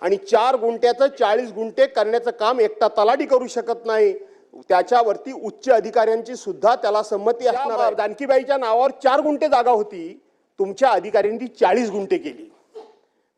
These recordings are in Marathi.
आणि 4 गुंठ्याचं 40 गुंठे करण्याचं काम एकटा तलाठी करू शकत नाही। त्याच्यावरती उच्च अधिकाऱ्यांची सुद्धा त्याला संमती असणार आहे। जानकीबाईच्या नावावर 4 गुंठे जागा होती, तुमच्या अधिकाऱ्यांनी 40 गुंठे केली।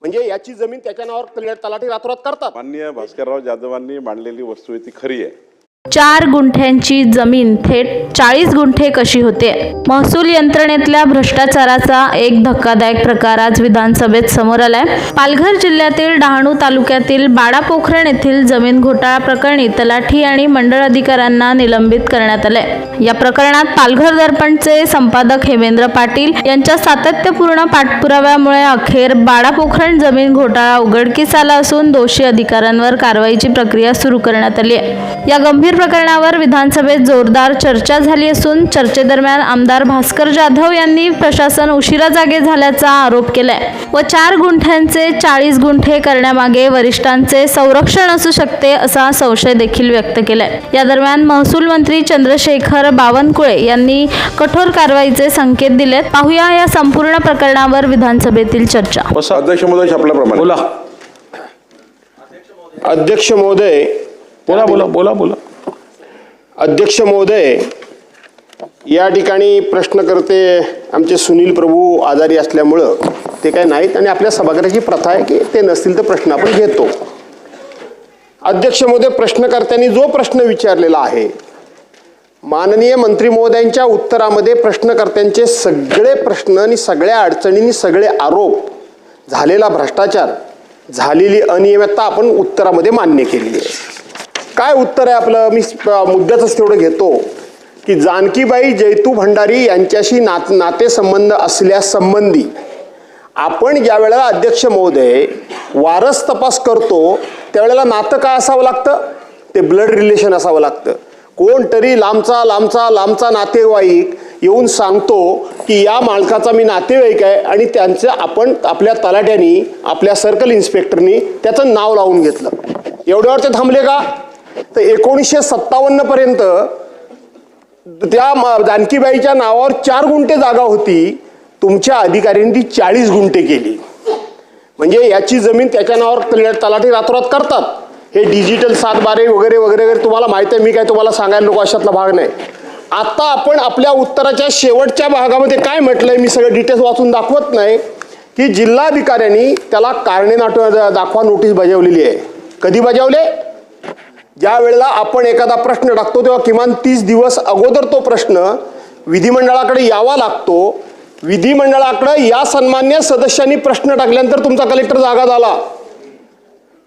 म्हणजे याची जमीन त्याच्या नावावर तलाठी रातोरात करतात। माननीय भास्करराव जाधवांनी मांडलेली वस्तू ती खरी आहे। 4 गुंठ्यांची जमीन थेट 40 गुंठे कशी होते? महसूल यंत्रणेतल्या भ्रष्टाचाराचा एक धक्कादायक प्रकार आज विधानसभेत समोर आलाय। पालघर जिल्ह्यातील डहाणू तालुक्यातील बाडापोखरण येथील जमीन घोटाळा प्रकरणी तलाठी आणि मंडळ अधिकाऱ्यांना निलंबित करण्यात आले। या प्रकरणात पालघर दर्पणचे संपादक हेमेंद्र पाटील यांच्या सातत्यपूर्ण पाठपुराव्यामुळे अखेर बाडापोखरण जमीन घोटाळा उघडकीस आला असून दोषी अधिकाऱ्यांवर कारवाईची प्रक्रिया सुरू करण्यात आली आहे। या गंभीर प्रकरणावर विधानसभेत जोरदार चर्चा झाली असून चर्चेदरम्यान आमदार भास्कर जाधव यांनी प्रशासन उशिरा जागे झाल्याचा आरोप केलाय व 4 गुंठ्यांचे 40 गुंठे करण्यामागे वरिष्ठांचे संरक्षण असू शकते असा संशय देखील व्यक्त केलाय। या दरम्यान महसूल मंत्री चंद्रशेखर बावनकुळे यांनी कठोर कारवाईचे संकेत दिलेत। पाहूया या संपूर्ण प्रकरणावर विधानसभेतील चर्चा। अध्यक्ष महोदय छापल्याप्रमाणे बोला अध्यक्ष महोदय बोला बोला बोला बोला अध्यक्ष महोदय, या ठिकाणी प्रश्नकर्ते आमचे सुनील प्रभू आजारी असल्यामुळं ते काय नाहीत आणि आपल्या सभागृहाची प्रथा आहे की ते नसतील तर प्रश्न आपण घेतो। अध्यक्ष महोदय, प्रश्नकर्त्यांनी जो प्रश्न विचारलेला आहे, माननीय मंत्री महोदयांच्या उत्तरामध्ये प्रश्नकर्त्यांचे सगळे प्रश्न आणि सगळ्या अडचणींनी सगळे आरोप, झालेला भ्रष्टाचार, झालेली अनियमितता आपण उत्तरामध्ये मान्य केली आहे। काय उत्तर आहे आपलं? मी मुद्द्याच तेवढं घेतो की जानकीबाई जैतू भंडारी यांच्याशी नातेसंबंध असल्यासंबंधी आपण ज्या वेळेला अध्यक्ष महोदय वारस तपास करतो त्यावेळेला नातं काय असावं लागतं? ते ब्लड रिलेशन असावं लागतं। कोणतरी लांबचा नातेवाईक येऊन सांगतो की या मालकाचा मी नातेवाईक आहे आणि त्यांचं आपण आपल्या तलाट्यानी आपल्या सर्कल इन्स्पेक्टरनी त्याचं नाव लावून घेतलं। एवढ्यावर ते थांबले का? तर 1957 पर्यंत त्या जानकीबाईच्या नावावर 4 गुंठे जागा होती, तुमच्या अधिकाऱ्यांनी 40 गुंठे केली। म्हणजे याची जमीन त्याच्या नावावर तलाठी रातोरात करतात। हे डिजिटल 7/12 वगैरे वगैरे तुम्हाला माहिती आहे, मी काय तुम्हाला सांगायला नको अशातला भाग नाही। आता आपण आपल्या उत्तराच्या शेवटच्या भागामध्ये काय म्हटलंय, मी सगळं डिटेल्स वाचून दाखवत नाही, की जिल्हाधिकाऱ्यांनी त्याला कारणे दाखवा नोटीस बजावलेली आहे। कधी बजावले? ज्या वेळेला आपण एखादा प्रश्न टाकतो तेव्हा किमान 30 दिवस अगोदर तो प्रश्न विधिमंडळाकडे यावा लागतो। विधिमंडळाकडे या सन्मान्य सदस्यांनी प्रश्न टाकल्यानंतर तुमचा कलेक्टर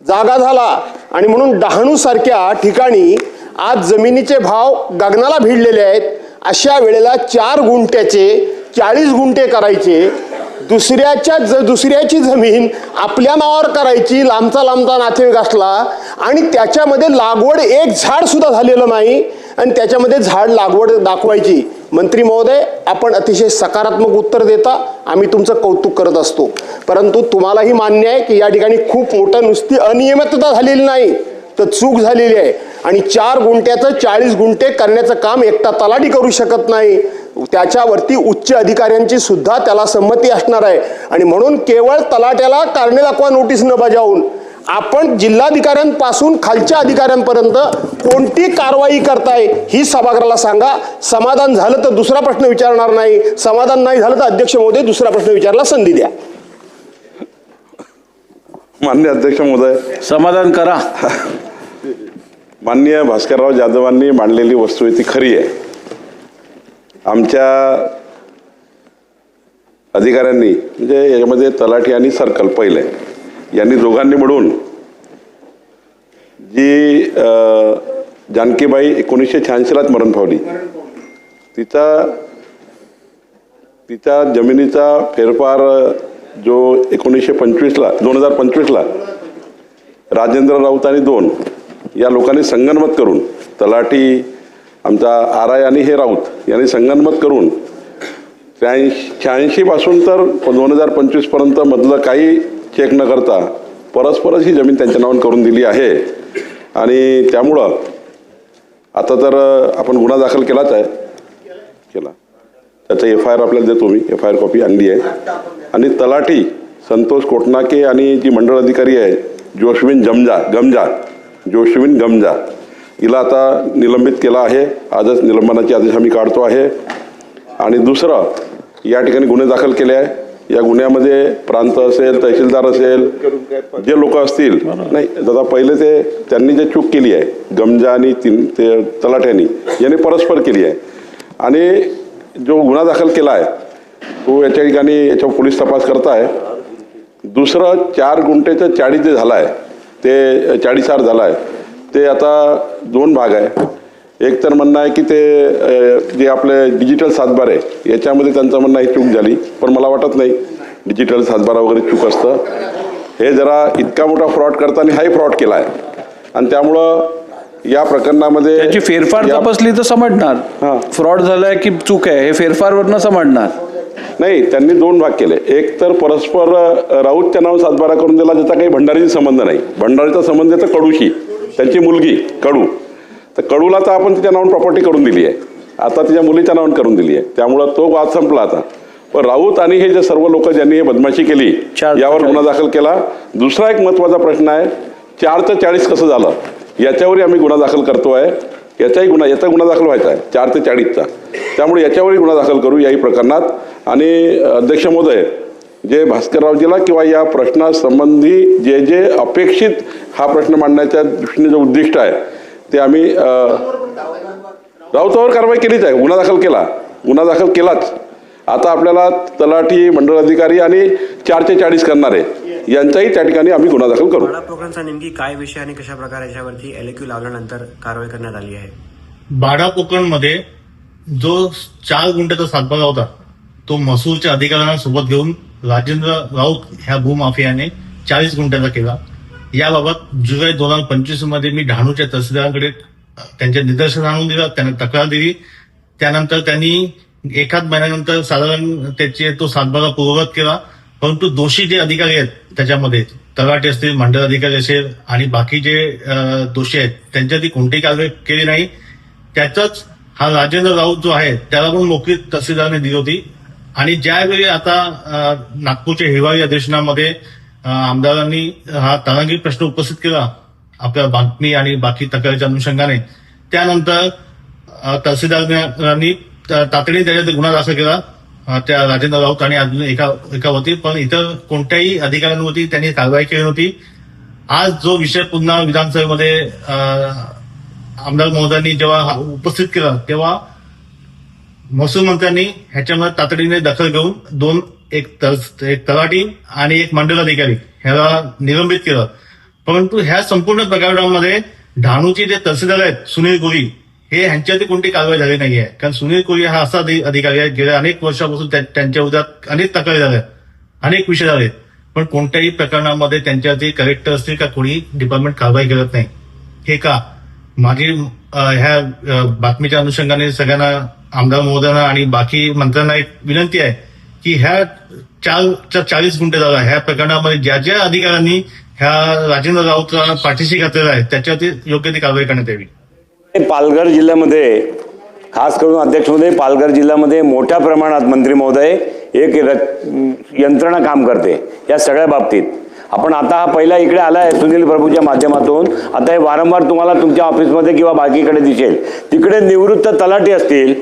जागा झाला आणि म्हणून डहाणू सारख्या ठिकाणी आज जमिनीचे भाव गगनाला भिडलेले आहेत। अशा वेळेला 4 गुंठ्याचे 40 गुंठे करायचे, दुसऱ्याची जमीन आपल्या नावावर करायची, लांबचा नातेवाईक असला आणि त्याच्यामध्ये लागवड एक झाड सुद्धा झालेलं नाही आणि त्याच्यामध्ये झाड लागवड दाखवायची। मंत्री महोदय, आपण अतिशय सकारात्मक उत्तर देता, आम्ही तुमचं कौतुक करत असतो, परंतु तुम्हालाही मान्य आहे की या ठिकाणी खूप मोठं नुसती अनियमितता झालेली नाही तर चूक झालेली आहे आणि 4 गुंठ्याचं 40 गुंठे करण्याचं काम एकटा तलाठी करू शकत नाही। त्याच्यावरती उच्च अधिकाऱ्यांची सुद्धा त्याला संमती असणार आहे आणि म्हणून केवळ तलाट्याला कारणे दाखवा नोटीस न बजावून आपण जिल्हाधिकाऱ्यांपासून खालच्या अधिकाऱ्यांपर्यंत कोणती कारवाई करताय ही सभागृहाला सांगा। समाधान झालं तर दुसरा प्रश्न विचारणार नाही, समाधान नाही झालं तर अध्यक्ष महोदय दुसरा प्रश्न विचारायला संधी द्या। माननीय अध्यक्ष महोदय, समाधान करा। माननीय भास्करराव जाधवांनी मांडलेली वस्तू ती खरी आहे। आमच्या अधिकाऱ्यांनी म्हणजे यामध्ये तलाठी आणि सर्कल पहिले यांनी दोघांनी मिळून जी जानकीबाई 1986 मरण पावली, तिच्या जमिनीचा फेरफार जो 2025ला राजेंद्र राऊत आणि 2 या लोकांनी संगनमत करून, तलाठी आमचा आराय आणि हे राऊत यांनी संगनमत करून 86 पासून तर 2025 पर्यंत मधलं काही चेक न करता परस्परच ही जमीन त्यांच्या नावावर करून दिली आहे आणि त्यामुळं आता तर आपण गुन्हा दाखल केलाच आहे, त्याचा FIR आपल्याला देतो, मी FIR कॉपी आणली आहे आणि तलाठी संतोष कोटनाके आणि जी मंडळ अधिकारी आहे जोशविन गमजा हिला आता निलंबित केला आहे. आजच निलंबनाचे आदेश आम्ही काढतो आहे. आणि दुसरं, या ठिकाणी गुन्हे दाखल केले आहे. या गुन्ह्यामध्ये प्रांत असेल, तहसीलदार असेल, जे लोक असतील, नाही दादा पहिले ते त्यांनी जे चूक केली आहे, गमजा आणि ते तलाठ्यांनी यांनी परस्पर केली आहे. आणि जो गुन्हा दाखल केला आहे तो याच्या ठिकाणी याच्यावर पोलीस तपास करत आहे. दुसरं 4 गुंठेचं 40 जे झालं आहे ते 40R झालं आहे ते आता 2 भाग आहे. एक तर म्हणणं आहे की ते जे आपले डिजिटल सातबारे याच्यामध्ये त्यांचं म्हणणं ही चूक झाली, पण मला वाटत नाही डिजिटल सातबारा वगैरे चूक असतं. हे जरा इतका मोठा फ्रॉड करताना हाही फ्रॉड केला आहे. आणि त्यामुळं या प्रकरणामध्ये त्याची फेरफार तपासली तर समजणार फ्रॉड झालाय की चूक आहे, हे फेरफारवरनं समजणार. नाही, त्यांनी 2 भाग केले. एक तर परस्पर राऊतच्या नाव सातबारा करून दिला ज्याचा काही भंडारीशी संबंध नाही. भंडारीचा संबंध आहे तर कडूशी, त्यांची मुलगी कडू. तर कडूला तर आपण तिच्या नावाने प्रॉपर्टी करून दिली आहे, आता तिच्या मुलीच्या नावाने करून दिली आहे. त्यामुळं तो वाद संपला आता. पण राऊत आणि हे जे सर्व लोक ज्यांनी हे बदमाशी केली यावर गुन्हा दाखल केला. दुसरा एक महत्त्वाचा प्रश्न आहे, 4 ते 40 कसं झालं याच्यावरही आम्ही गुन्हा दाखल करतो आहे. याचा गुन्हा दाखल व्हायचा आहे 4 ते 40चा. त्यामुळे याच्यावरही गुन्हा दाखल करू याही प्रकरणात. आणि अध्यक्ष महोदय, जे भास्कररावजीला किंवा या प्रश्नासंबंधी जे अपेक्षित हा प्रश्न मांडण्याच्या दृष्टीने जे उद्दिष्ट आहे ते आम्ही राऊतावर कारवाई केलीच आहे. गुन्हा दाखल केलाच. आता आपल्याला तलाठी, मंडळ अधिकारी आणि 4 ते 40 करणारे यांचाही त्या ठिकाणी आम्ही गुन्हा दाखल करू. भाडा प्रकरणाचा नेमकी काय विषय आणि कशा प्रकारे याच्यावरती LAQ लावल्यानंतर कारवाई करण्यात आली आहे? भाडा प्रकरणमध्ये जो 4 गुंठ्याचा सातबारा होता तो महसूलच्या अधिकाऱ्यांना सोबत घेऊन राजेंद्र राऊत ह्या भूमाफियाने 40 गुंठ्याचा केला. याबाबत जुलै 2025 मध्ये मी डहाणूच्या तहसीलदारांकडे त्यांच्या निदर्शन आणून दिलं, त्यांना तक्रार दिली. त्यानंतर त्यांनी एखाद महिन्यानंतर साधारण त्याचे तो सातबारा पूर्ववत केला. परंतु दोषी जे अधिकारी आहेत त्याच्यामध्ये तलाठी असतील, मंडळ अधिकारी असेल आणि बाकी जे दोषी आहेत त्यांच्यावरती कोणतीही कारवाई केली नाही. त्याचाच हा राजेंद्र राऊत जो आहे त्याला पण नोकरी तहसीलदाराने दिली होती. आणि ज्यावेळी आता नागपूरच्या हिवाळी अधिवेशनामध्ये आमदारांनी हा तणांगी प्रश्न उपस्थित केला आपल्या बातमी आणि बाकी तक्रारीच्या अनुषंगाने, त्यानंतर तहसीलदारांनी तातडीने त्याच्यात गुन्हा दाखल केला त्या राजेंद्र राऊत आणि अजून एकावरती. पण इतर कोणत्याही अधिकाऱ्यांवरती त्यांनी कारवाई केली नव्हती. आज जो विषय पुन्हा विधानसभेमध्ये आमदार महोदयांनी जेव्हा उपस्थित केला तेव्हा महसूल मंत्र्यांनी ह्याच्यामध्ये तातडीने दखल घेऊन एक तलाठी आणि एक मंडळ अधिकारी ह्याला निलंबित केलं. परंतु ह्या संपूर्ण प्रकरणामध्ये डहाणूचे जे तहसीलदार आहेत सुनील कोली हे ह्यांच्यावरती कोणती कारवाई झाली नाहीये. कारण सुनील कोली हा असा अधिकारी आहे गेल्या अनेक वर्षापासून त्यांच्या विरोधात अनेक तक्रारी झाल्या, अनेक विषय झाले, पण कोणत्याही प्रकरणामध्ये त्यांच्यावरती कलेक्टर असतील का कोणी डिपार्टमेंट कारवाई करत नाही. हे का? माझी ह्या बातमीच्या अनुषंगाने सगळ्यांना आमदार महोदयांना आणि बाकी मंत्र्यांना एक विनंती आहे की ह्या 40 गुंठे जागा ह्या प्रकरणामध्ये ज्या ज्या अधिकाऱ्यांनी ह्या राजेंद्र राऊतला पाठीशी घातलेला आहे त्याच्यावरती योग्य ती कारवाई करण्यात यावी. पालघर जिल्ह्यामध्ये खास करून अध्यक्ष महोदय, पालघर जिल्ह्यामध्ये मोठ्या प्रमाणात मंत्री महोदय एक यंत्रणा काम करते या सगळ्या बाबतीत. आपण आता हा पहिला इकडे आला आहे सुनील प्रभूच्या माध्यमातून. आता हे वारंवार तुम्हाला तुमच्या ऑफिसमध्ये किंवा बाकीकडे दिसेल. तिकडे निवृत्त तलाठी असतील,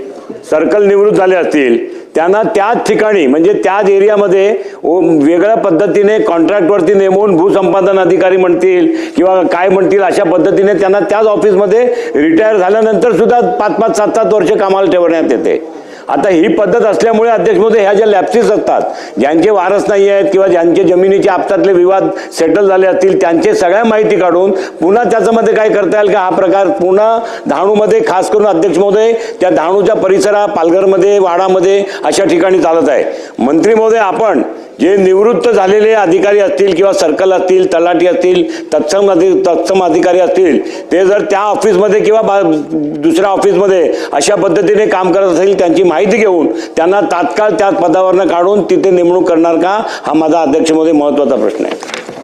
सर्कल निवृत्त झाले असतील, त्यांना त्याच ठिकाणी म्हणजे त्याच एरियामध्ये वेगळ्या पद्धतीने कॉन्ट्रॅक्टवरती नेमून भूसंपादन अधिकारी म्हणतील किंवा काय म्हणतील अशा पद्धतीने त्यांना त्याच ऑफिसमध्ये रिटायर झाल्यानंतर सुद्धा 5-5, 7-7 वर्ष कामाला ठेवण्यात येते. आता ही पद्धत असल्यामुळे अध्यक्ष महोदय ह्या ज्या लॅप्सेस असतात, ज्यांचे वारस नाही आहेत किंवा ज्यांचे जमिनीच्या आपसातले विवाद सेटल झाले असतील त्यांचे सगळ्या माहिती काढून पुन्हा त्याच्यामध्ये काय करता येईल का हा प्रकार पुन्हा डहाणूमध्ये खास करून अध्यक्ष महोदय त्या डहाणूच्या परिसरात पालघरमध्ये, वाडामध्ये अशा ठिकाणी चालत आहे. मंत्री महोदय, आपण जे निवृत्त झालेले अधिकारी असतील किंवा सर्कल असतील, तलाठी असतील, तत्सम अधिकारी असतील, ते जर त्या ऑफिसमध्ये किंवा दुसऱ्या ऑफिसमध्ये अशा पद्धतीने काम करत असेल त्यांची माहिती घेऊन त्यांना तात्काळ त्या पदावरनं काढून तिथे नेमणूक करणार का, हा माझा अध्यक्ष महोदय महत्त्वाचा प्रश्न आहे.